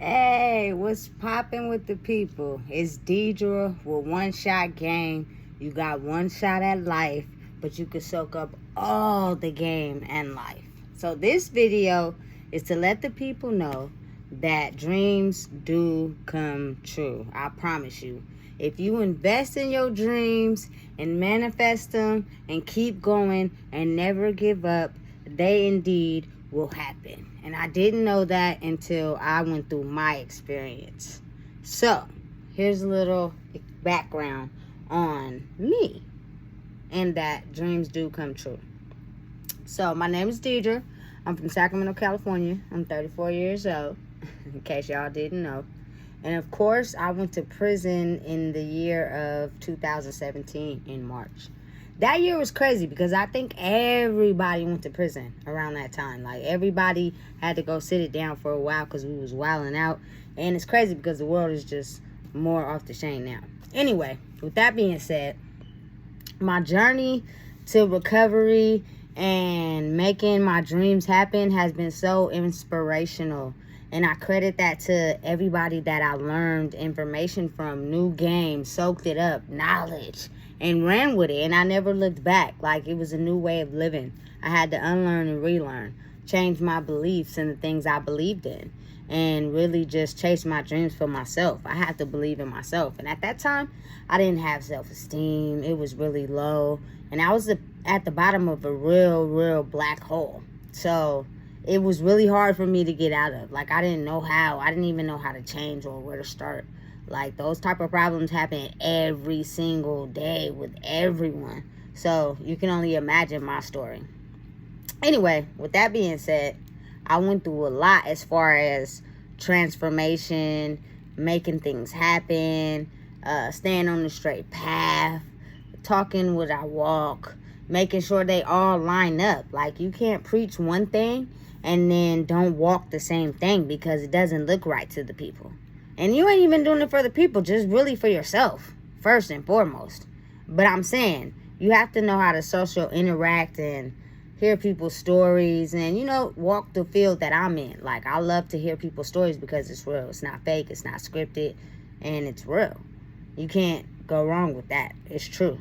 Hey, what's popping with the people? It's Deidre with One Shot Game. You got one shot at life, but you can soak up all the game and life. So this video is to let the people know that dreams do come true. I promise you. If you invest in your dreams and manifest them and keep going and never give up, they indeed will happen. And I didn't know that until I went through my experience. So, here's a little background on me and that dreams do come true. So, my name is Deidre. I'm from Sacramento, California. I'm 34 years old, in case y'all didn't know. And of course, I went to prison in the year of 2017 in March. That year was crazy because I think everybody went to prison around that time. Like, everybody had to go sit it down for a while because we was wilding out. And it's crazy because the world is just more off the chain now. Anyway, with that being said, my journey to recovery and making my dreams happen has been so inspirational. And I credit that to everybody that I learned information from, new games, soaked it up, knowledge, and ran with it. And I never looked back. Like, it was a new way of living. I had to unlearn and relearn, change my beliefs and the things I believed in, and really just chase my dreams for myself. I had to believe in myself. And at that time, I didn't have self-esteem. It was really low. And I was at the bottom of a real black hole. So it was really hard for me to get out of. Like, I didn't know how. I didn't even know how to change or where to start. Like, those type of problems happen every single day with everyone. So you can only imagine my story. Anyway, with that being said, I went through a lot as far as transformation, making things happen, staying on the straight path, talking what I walk, making sure they all line up. Like, you can't preach one thing and then don't walk the same thing because it doesn't look right to the people. And you ain't even doing it for the people, just really for yourself, first and foremost. But I'm saying, you have to know how to social interact and hear people's stories and, walk the field that I'm in. Like, I love to hear people's stories because it's real. It's not fake, it's not scripted, and it's real. You can't go wrong with that. It's true.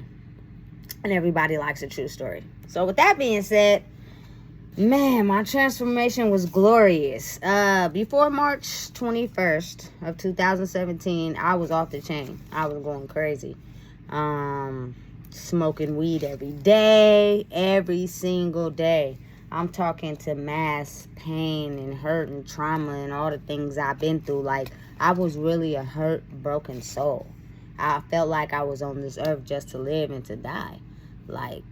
And everybody likes a true story. So with that being said, man, my transformation was glorious. Before March 21st of 2017, I was off the chain. I was going crazy. Smoking weed every single day. I'm talking to mass pain and hurt and trauma and all the things I've been through. Like, I was really a hurt, broken soul. I felt like I was on this earth just to live and to die. Like,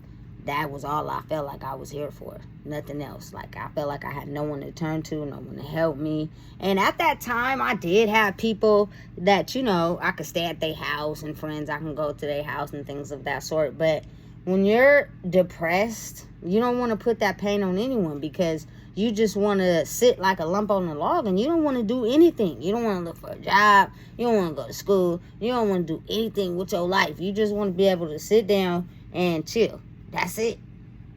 that was all I felt like I was here for. Nothing else. Like, I felt like I had no one to turn to, no one to help me. And at that time, I did have people that, I could stay at their house, and friends I can go to their house and things of that sort. But when you're depressed, you don't want to put that pain on anyone because you just want to sit like a lump on a log and you don't want to do anything. You don't want to look for a job. You don't want to go to school. You don't want to do anything with your life. You just want to be able to sit down and chill. That's it.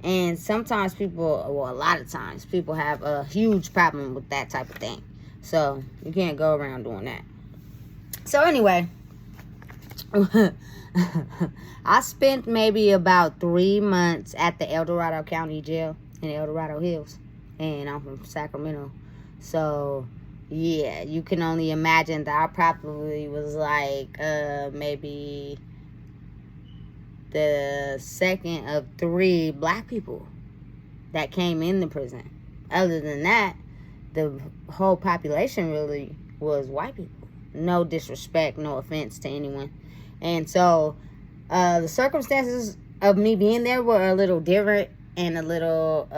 And sometimes a lot of times, people have a huge problem with that type of thing. So you can't go around doing that. So anyway, I spent maybe about 3 months at the El Dorado County Jail in El Dorado Hills. And I'm from Sacramento. So yeah, you can only imagine that I probably was like maybe the second of 3 black people that came in the prison. Other than that, the whole population really was white people. No disrespect, no offense to anyone. And so the circumstances of me being there were a little different and a little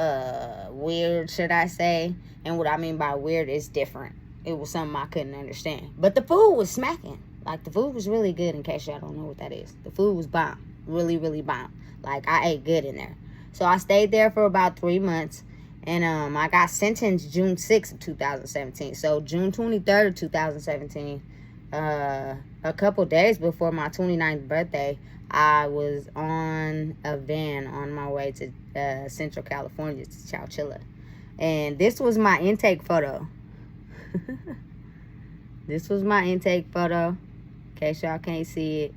weird, should I say. And what I mean by weird is different. It was something I couldn't understand. But the food was smacking. Like, the food was really good, in case y'all don't know what that is. The food was bomb. Really bomb. Like, I ate good in there. So I stayed there for about 3 months. And I got sentenced June 6th of 2017. So June 23rd of 2017, a couple days before my 29th birthday, I was on a van on my way to Central California, to Chowchilla. And this was my intake photo. This was my intake photo. In case y'all can't see it.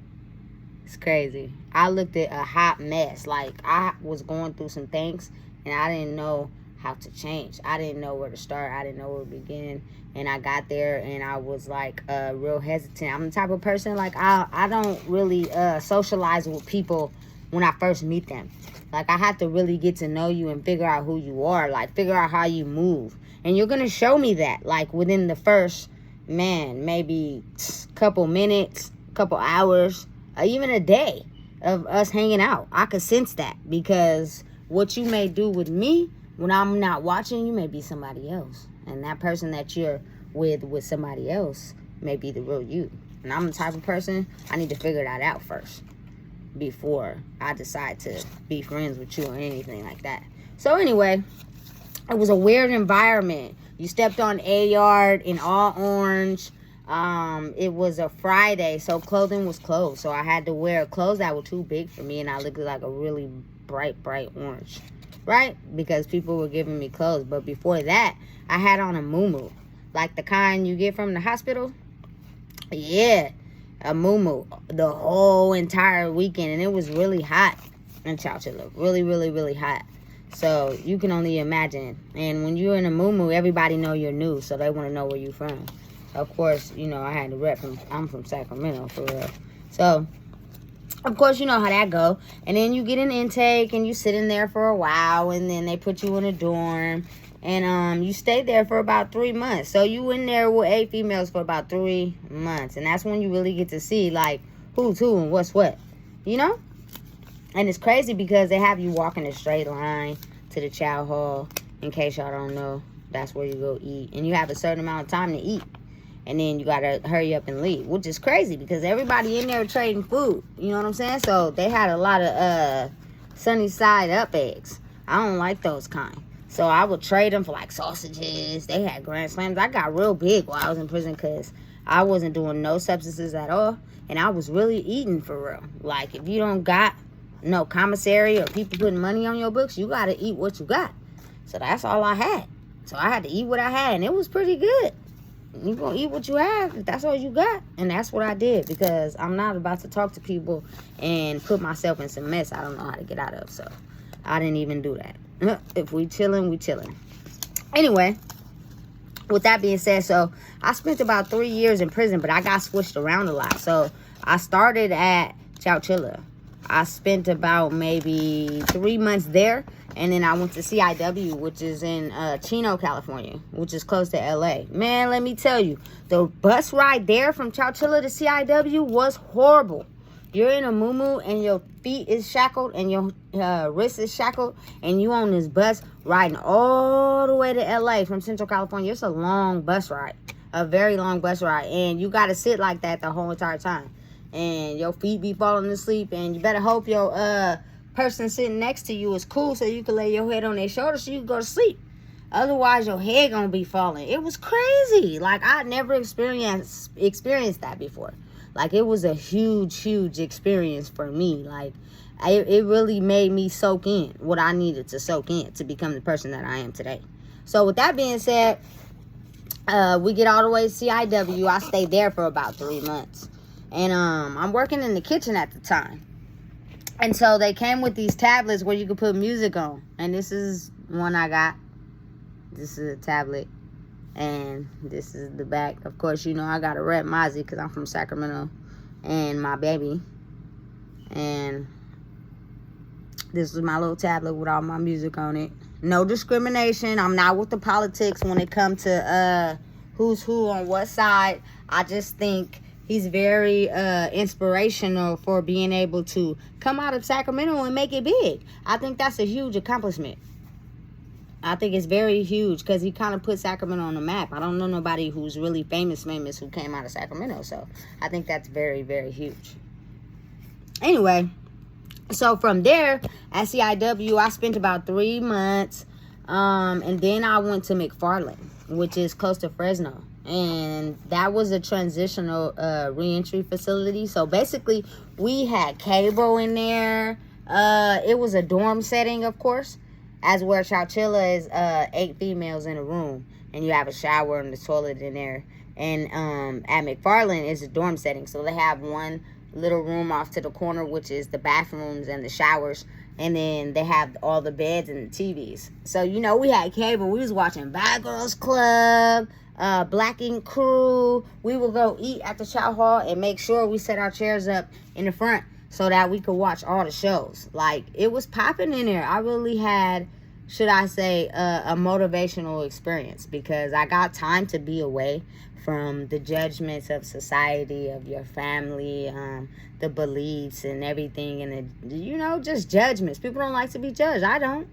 It's crazy. I looked at a hot mess. Like, I was going through some things, and I didn't know how to change. I didn't know where to start. I didn't know where to begin. And I got there, and I was, like, real hesitant. I'm the type of person, like, I don't really socialize with people when I first meet them. Like, I have to really get to know you and figure out who you are. Like, figure out how you move. And you're going to show me that, like, within the first, maybe couple minutes, couple hours, even a day of us hanging out. I could sense that, because what you may do with me when I'm not watching, you may be somebody else. And that person that you're with somebody else may be the real you. And I'm the type of person, I need to figure that out first before I decide to be friends with you or anything like that. So anyway, it was a weird environment. You stepped on A Yard in all orange. It was a Friday, so clothing was closed. So I had to wear clothes that were too big for me, and I looked like a really bright orange, right? Because people were giving me clothes. But before that, I had on a muumuu, like the kind you get from the hospital. Yeah, a muumuu the whole entire weekend, and it was really hot in Chowchilla. Really, really, really hot. So you can only imagine. And when you're in a muumuu, everybody know you're new, so they want to know where you're from. Of course, you know, I had to rep from, I'm from Sacramento, for real. So, of course, you know how that go. And then you get an intake, and you sit in there for a while, and then they put you in a dorm. And you stay there for about 3 months. So you in there with 8 females for about 3 months. And that's when you really get to see, like, who's who and what's what. You know? And it's crazy because they have you walk in a straight line to the chow hall. In case y'all don't know, that's where you go eat. And you have a certain amount of time to eat. And then you got to hurry up and leave, which is crazy because everybody in there trading food. You know what I'm saying? So they had a lot of sunny side up eggs. I don't like those kind. So I would trade them for, like, sausages. They had Grand Slams. I got real big while I was in prison because I wasn't doing no substances at all. And I was really eating for real. Like, if you don't got no commissary or people putting money on your books, you got to eat what you got. So that's all I had. So I had to eat what I had, and it was pretty good. You're going to eat what you have if that's all you got. And that's what I did, because I'm not about to talk to people and put myself in some mess I don't know how to get out of. So I didn't even do that. If we chilling, we chilling. Anyway, with that being said, so I spent about 3 years in prison, but I got switched around a lot. So I started at Chowchilla. I spent about maybe 3 months there. And then I went to CIW, which is in Chino, California, which is close to LA. Man, let me tell you, the bus ride there from Chowchilla to CIW was horrible. You're in a muumuu and your feet is shackled and your wrist is shackled, and you on this bus riding all the way to LA from Central California. It's a long bus ride, a very long bus ride, and you got to sit like that the whole entire time. And your feet be falling asleep, and you better hope your person sitting next to you is cool so you can lay your head on their shoulder so you can go to sleep. Otherwise, your head gonna be falling. It was crazy. Like, I never experienced that before. Like, it was a huge experience for me. Like, it really made me soak in what I needed to soak in to become the person that I am today. So with that being said, we get all the way to CIW. I stayed there for about 3 months. And I'm working in the kitchen at the time. And so they came with these tablets where you could put music on. And this is one I got. This is a tablet. And this is the back. Of course, you know, I got to rep Mozzie because I'm from Sacramento. And my baby. And this is my little tablet with all my music on it. No discrimination. I'm not with the politics when it comes to who's who on what side. I just think he's very inspirational for being able to come out of Sacramento and make it big. I think that's a huge accomplishment. I think it's very huge because he kind of put Sacramento on the map. I don't know nobody who's really famous who came out of Sacramento. So I think that's very, very huge. Anyway, so from there at CIW, I spent about 3 months. And then I went to McFarland, which is close to Fresno. And that was a transitional reentry facility. So basically, we had cable in there. It was a dorm setting, of course, as where Chowchilla is 8 females in a room. and you have a shower and the toilet in there. And at McFarland is a dorm setting, so they have one little room off to the corner, which is the bathrooms and the showers, and then they have all the beds and the TVs. So, you know, we had cable. We was watching Bad Girls Club, Black Ink Crew. We would go eat at the chow hall and make sure we set our chairs up in the front so that we could watch all the shows. Like, it was popping in there. I really had, should I say, a motivational experience, because I got time to be away from the judgments of society, of your family, the beliefs and everything, and the, you know, just judgments. People don't like to be judged. I don't.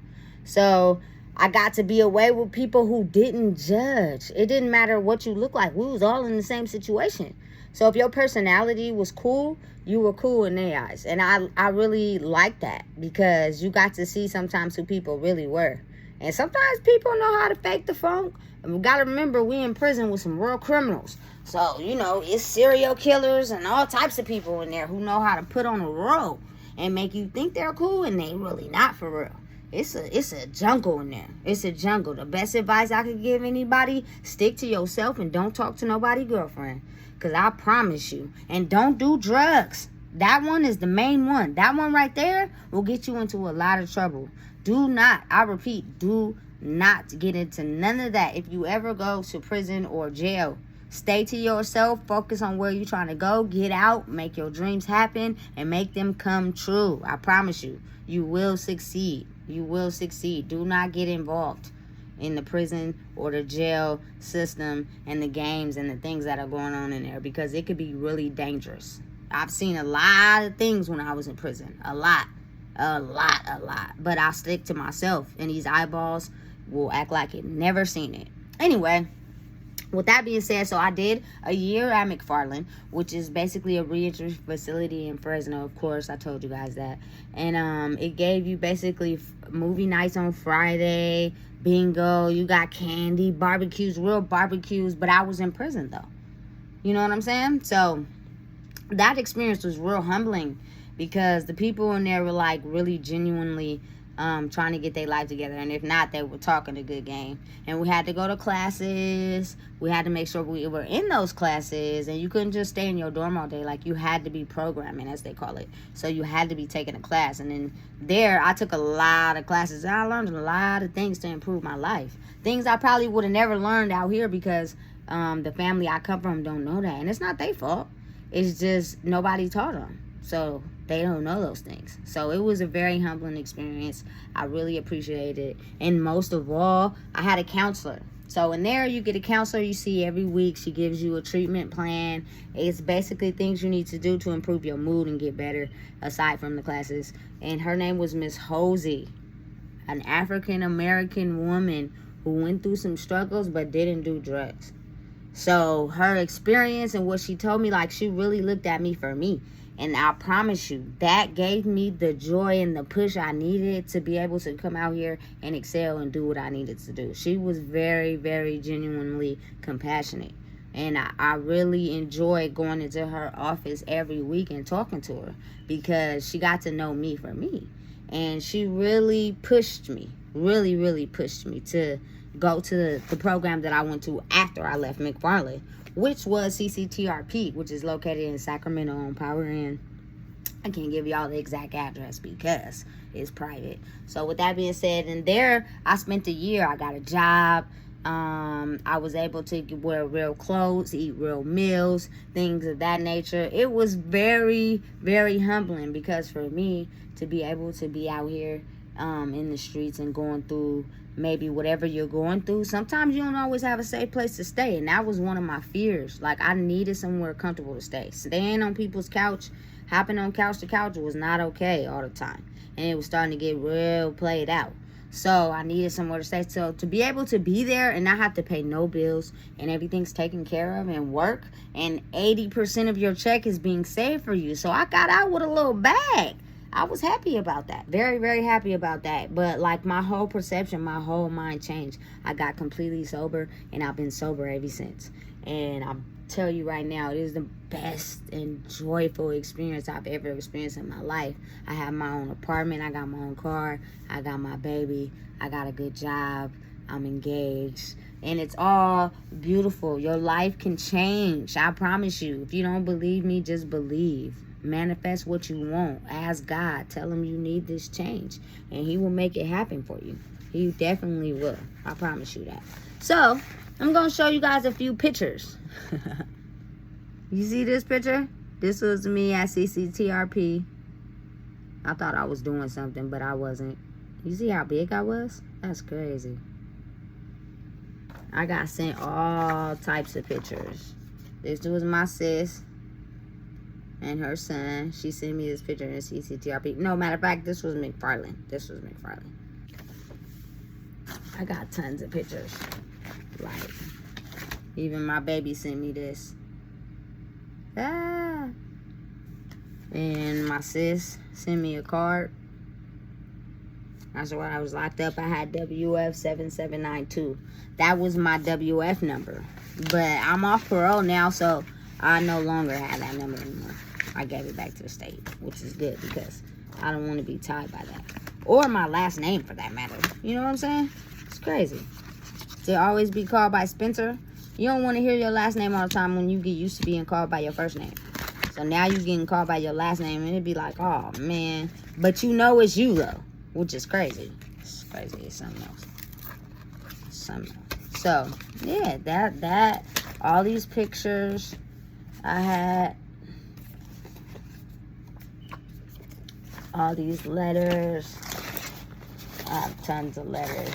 So I got to be away with people who didn't judge. It didn't matter what you look like. We was all in the same situation. So if your personality was cool, you were cool in their eyes. And I really liked that, because you got to see sometimes who people really were. And sometimes people know how to fake the funk. And we got to remember, we in prison with some real criminals. So, you know, it's serial killers and all types of people in there who know how to put on a role and make you think they're cool, and they really not, for real. It's a jungle in there. It's a jungle. The best advice I could give anybody, stick to yourself and don't talk to nobody girlfriend. Because I promise you. And don't do drugs. That one is the main one. That one right there will get you into a lot of trouble. Do not, I repeat, do not get into none of that. If you ever go to prison or jail, stay to yourself, focus on where you're trying to go, get out, make your dreams happen, and make them come true. I promise you, you will succeed. You will succeed. Do not get involved in the prison or the jail system and the games and the things that are going on in there, because it could be really dangerous. I've seen a lot of things when I was in prison. A lot. But I'll stick to myself, and these eyeballs will act like it never seen it. Anyway, with that being said, so I did a year at McFarland, which is basically a reentry facility in Fresno. Of course, I told you guys that. And it gave you basically movie nights on Friday, bingo, you got candy, barbecues, real barbecues. But I was in prison, though. You know what I'm saying? So that experience was real humbling, because the people in there were like really genuinely trying to get their life together, and if not, they were talking a good game. And we had to go to classes. We had to make sure we were in those classes, and you couldn't just stay in your dorm all day. Like, you had to be programming, as they call it. So you had to be taking a class. And then there, I took a lot of classes, and I learned a lot of things to improve my life. Things I probably would have never learned out here, because the family I come from don't know that. And it's not their fault. It's just nobody taught them. So they don't know those things. So it was a very humbling experience. I really appreciate it. And most of all, I had a counselor. So in there, you get a counselor you see every week. She gives you a treatment plan. It's basically things you need to do to improve your mood and get better, aside from the classes. And her name was Miss Hosey, an African-American woman who went through some struggles but didn't do drugs. So her experience and what she told me, like, she really looked at me for me. And I promise you, that gave me the joy and the push I needed to be able to come out here and excel and do what I needed to do. She was very, very genuinely compassionate. And I really enjoyed going into her office every week and talking to her, because she got to know me for me. And she really pushed me, really pushed me to go to the program that I went to after I left McFarland, which was CCTRP, which is located in Sacramento on Power. And I can't give y'all the exact address because it's private. So with that being said, and there I spent a year. I got a job. I was able to wear real clothes, eat real meals, things of that nature. It was very, very humbling, because for me to be able to be out here in the streets and going through maybe whatever you're going through, sometimes you don't always have a safe place to stay. And that was one of my fears. Like, I needed somewhere comfortable to stay. Staying on people's couch, hopping on couch to couch was not okay all the time. And it was starting to get real played out. So I needed somewhere to stay. So to be able to be there and not have to pay no bills, and everything's taken care of, and work, and 80% of your check is being saved for you. So I got out with a little bag. I was happy about that. Very, very happy about that. But like, my whole perception, my whole mind changed. I got completely sober, and I've been sober ever since. And I'll tell you right now, it is the best and joyful experience I've ever experienced in my life. I have my own apartment. I got my own car. I got my baby. I got a good job. I'm engaged. And it's all beautiful. Your life can change. I promise you. If you don't believe me, just believe. Manifest what you want. Ask God. Tell him you need this change. And he will make it happen for you. He definitely will. I promise you that. So, I'm going to show you guys a few pictures. You see this picture? This was me at CCTRP. I thought I was doing something, but I wasn't. You see how big I was? That's crazy. I got sent all types of pictures. This was my sis and her son. She sent me this picture in CCTRP. No, matter of fact, this was McFarland. This was McFarland. I got tons of pictures. Like, even my baby sent me this. Ah. And my sis sent me a card. That's where I was locked up. I had WF7792. That was my WF number. But I'm off parole now, so I no longer have that number anymore. I gave it back to the state, which is good because I don't want to be tied by that. Or my last name, for that matter. You know what I'm saying? It's crazy. To always be called by Spencer. You don't want to hear your last name all the time when you get used to being called by your first name. So now you're getting called by your last name, and it'd be like, oh, man. But you know it's you, though, which is crazy. It's crazy. It's something else. Something else. So, yeah, that, all these pictures I had, all these letters. I have tons of letters.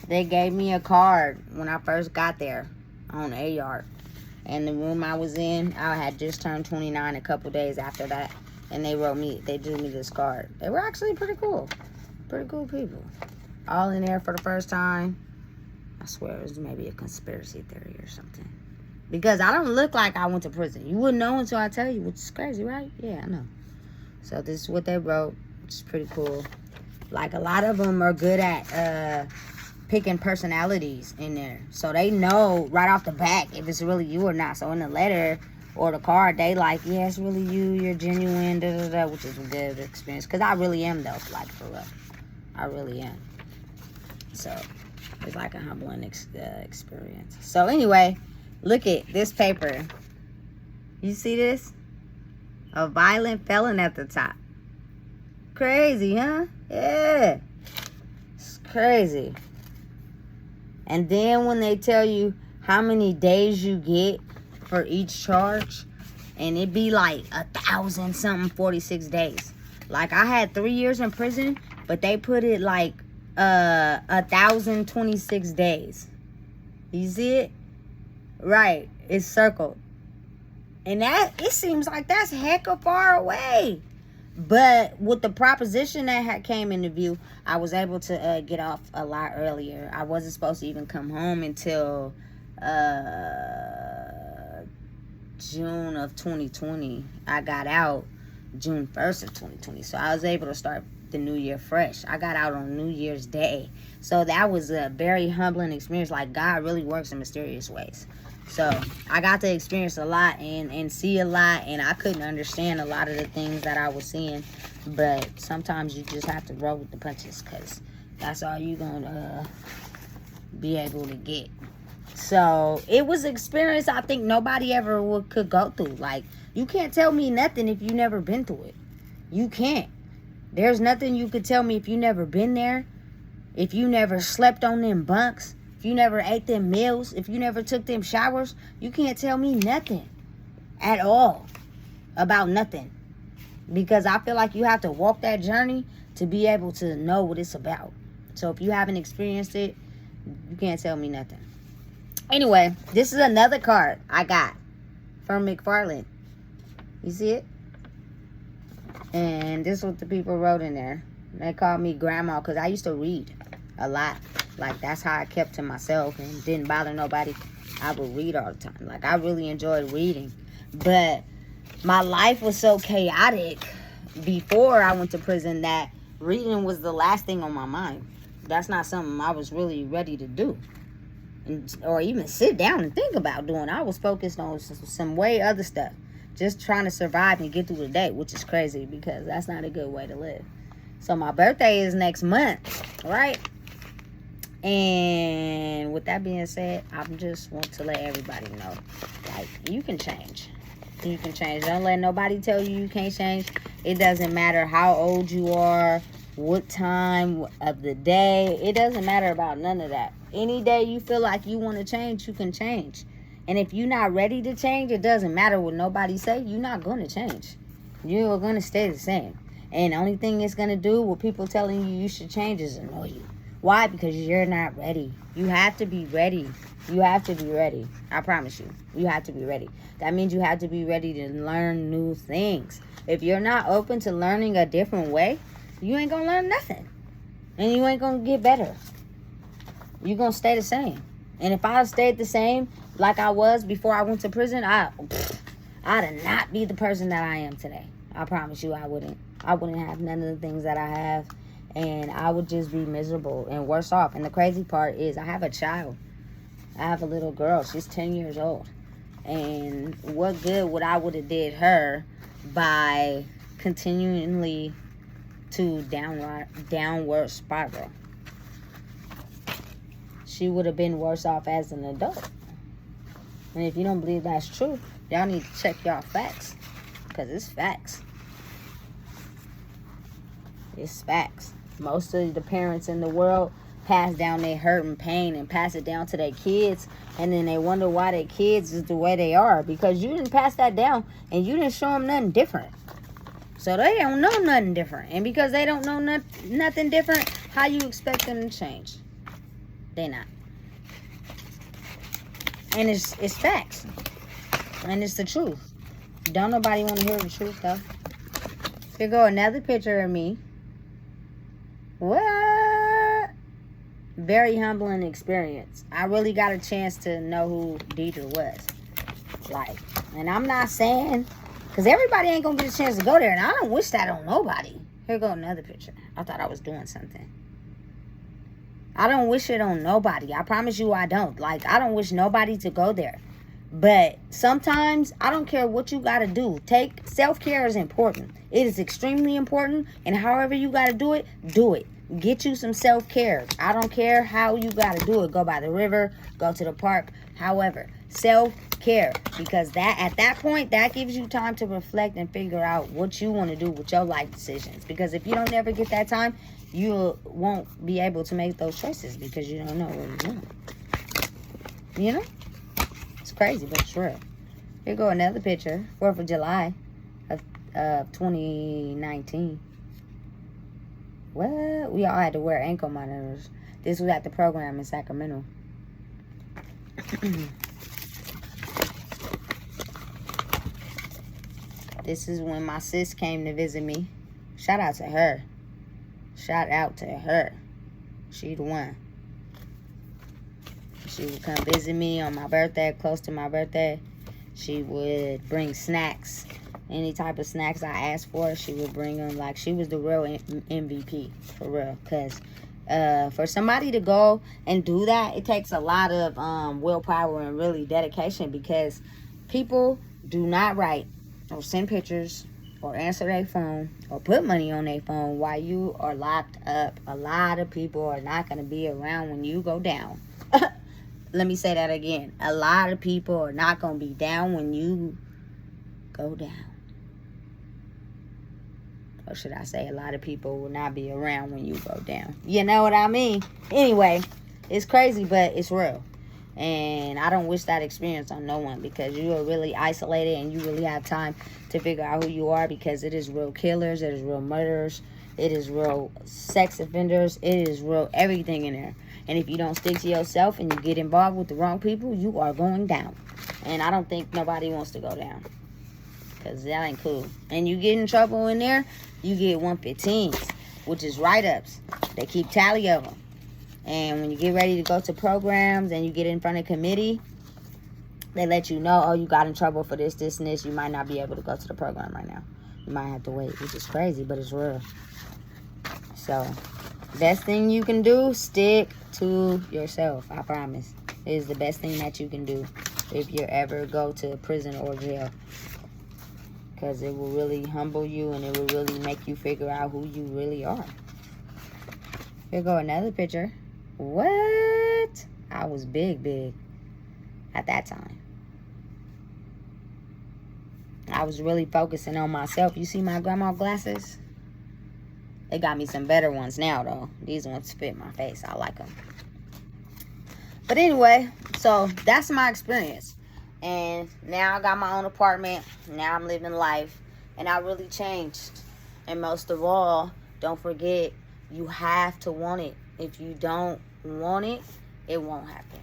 They gave me a card when I first got there on A-Yard. And the room I was in, I had just turned 29 a couple days after that. And they drew me this card. They were actually pretty cool. Pretty cool people. All in there for the first time. I swear it was maybe a conspiracy theory or something. Because I don't look like I went to prison. You wouldn't know until I tell you, which is crazy, right? Yeah, I know. So this is what they wrote, which is pretty cool. Like, a lot of them are good at picking personalities in there. So they know right off the bat if it's really you or not. So in the letter or the card, they like, yeah, it's really you, you're genuine, da da da, which is a good experience. Because I really am, though, like, for real. I really am. So it's like a humbling experience. So anyway, look at this paper. You see this? A violent felon at the top. Crazy, huh? Yeah. It's crazy. And then when they tell you how many days you get for each charge, and it be like 1,000-something 46 days. Like, I had 3 years in prison, but they put it like 1,026 days. You see it? Right. It's circled. And that, it seems like that's hecka far away. But with the proposition that had came into view, I was able to get off a lot earlier. I wasn't supposed to even come home until June of 2020. I got out June 1st of 2020. So I was able to start the new year fresh. I got out on New Year's Day. So that was a very humbling experience. Like, God really works in mysterious ways. So I got to experience a lot and see a lot, and I couldn't understand a lot of the things that I was seeing. But sometimes you just have to roll with the punches, because that's all you're going to be able to get. So it was an experience I think nobody ever could go through. Like, you can't tell me nothing if you never been through it. You can't. There's nothing you could tell me if you never been there, if you never slept on them bunks, if you never ate them meals, if you never took them showers. You can't tell me nothing at all about nothing. Because I feel like you have to walk that journey to be able to know what it's about. So if you haven't experienced it, you can't tell me nothing. Anyway, this is another card I got from McFarland. You see it? And this is what the people wrote in there. They called me grandma because I used to read a lot. Like, that's how I kept to myself and didn't bother nobody. I would read all the time. Like, I really enjoyed reading. But my life was so chaotic before I went to prison that reading was the last thing on my mind. That's not something I was really ready to do. Or even sit down and think about doing. I was focused on some way other stuff. Just trying to survive and get through the day, which is crazy because that's not a good way to live. So my birthday is next month, right? And with that being said, I just want to let everybody know, like, you can change. You can change. Don't let nobody tell you you can't change. It doesn't matter how old you are, what time of the day. It doesn't matter about none of that. Any day you feel like you want to change, you can change. And if you're not ready to change, it doesn't matter what nobody say. You're not going to change. You're going to stay the same. And the only thing it's going to do with people telling you you should change is annoy you. Why? Because you're not ready. You have to be ready. You have to be ready. I promise you. You have to be ready. That means you have to be ready to learn new things. If you're not open to learning a different way, you ain't going to learn nothing. And you ain't going to get better. You're going to stay the same. And if I stayed the same like I was before I went to prison, I'd not be the person that I am today. I promise you I wouldn't. I wouldn't have none of the things that I have. And I would just be miserable and worse off. And the crazy part is I have a child. I have a little girl. She's 10 years old. And what good would I would have did her by continually to downward spiral? She would have been worse off as an adult. And if you don't believe that's true, y'all need to check y'all facts. Because it's facts. It's facts. Most of the parents in the world pass down their hurt and pain and pass it down to their kids, and then they wonder why their kids is the way they are, because you didn't pass that down and you didn't show them nothing different. So they don't know nothing different, and because they don't know nothing different, how you expect them to change? They not. And it's facts, and it's the truth. Don't nobody want to hear the truth though. Here go another picture of me. What? Very humbling experience. I really got a chance to know who Deidre was. Like, and I'm not saying, because everybody ain't going to get a chance to go there, and I don't wish that on nobody. Here go another picture. I thought I was doing something. I don't wish it on nobody. I promise you I don't. Like, I don't wish nobody to go there. But sometimes, I don't care what you got to do. Self-care is important. It is extremely important. And however you got to do it, do it. Get you some self-care. I don't care how you got to do it. Go by the river. Go to the park. However, self-care. Because at that point, that gives you time to reflect and figure out what you want to do with your life decisions. Because if you don't ever get that time, you won't be able to make those choices because you don't know what you're doing. You know? It's crazy, but it's real. Here go another picture. 4th of July of 2019. What? We all had to wear ankle monitors. This was at the program in Sacramento. This is when my sis came to visit me. Shout out to her. Shout out to her. She the one. She would come visit me on my birthday, close to my birthday. She would bring snacks. Any type of snacks I asked for, she would bring them. Like, she was the real MVP, for real. Because for somebody to go and do that, it takes a lot of willpower and really dedication, because people do not write or send pictures or answer their phone or put money on their phone while you are locked up. A lot of people are not going to be around when you go down. Let me say that again. A lot of people are not going to be down when you go down. Or should I say, a lot of people will not be around when you go down. You know what I mean? Anyway, it's crazy, but it's real. And I don't wish that experience on no one, because you are really isolated and you really have time to figure out who you are, because it is real killers, it is real murderers, it is real sex offenders, it is real everything in there. And if you don't stick to yourself and you get involved with the wrong people, you are going down. And I don't think nobody wants to go down, because that ain't cool. And you get in trouble in there, you get 115s, which is write-ups. They keep tally of them. And when you get ready to go to programs and you get in front of committee, they let you know, oh, you got in trouble for this, this, and this. You might not be able to go to the program right now. You might have to wait, which is crazy, but it's real. So, best thing you can do, stick to yourself. I promise. It is the best thing that you can do if you ever go to prison or jail. Because it will really humble you, and it will really make you figure out who you really are. Here go another picture. What? I was big at that time. I was really focusing on myself. You see my grandma glasses? They got me some better ones now, though. These ones fit my face. I like them. But anyway, so that's my experience. And now I got my own apartment. Now I'm living life. And I really changed. And most of all, don't forget, you have to want it. If you don't want it, it won't happen.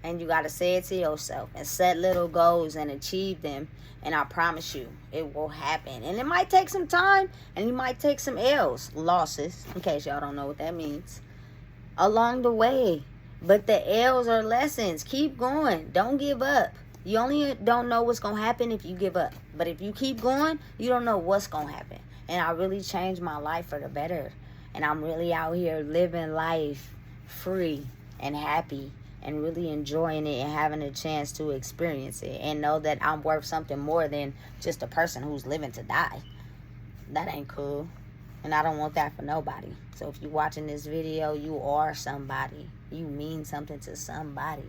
And you got to say it to yourself and set little goals and achieve them. And I promise you, it will happen. And it might take some time, and you might take some L's, losses, in case y'all don't know what that means, along the way. But the L's are lessons. Keep going. Don't give up. You only don't know what's going to happen if you give up. But if you keep going, you don't know what's going to happen. And I really changed my life for the better. And I'm really out here living life free and happy and really enjoying it and having a chance to experience it and know that I'm worth something more than just a person who's living to die. That ain't cool. And I don't want that for nobody. So if you're watching this video, you are somebody. You mean something to somebody.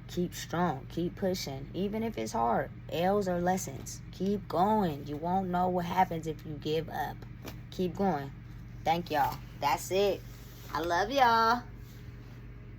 Keep strong. Keep pushing. Even if it's hard. L's are lessons. Keep going. You won't know what happens if you give up. Keep going. Thank y'all. That's it. I love y'all.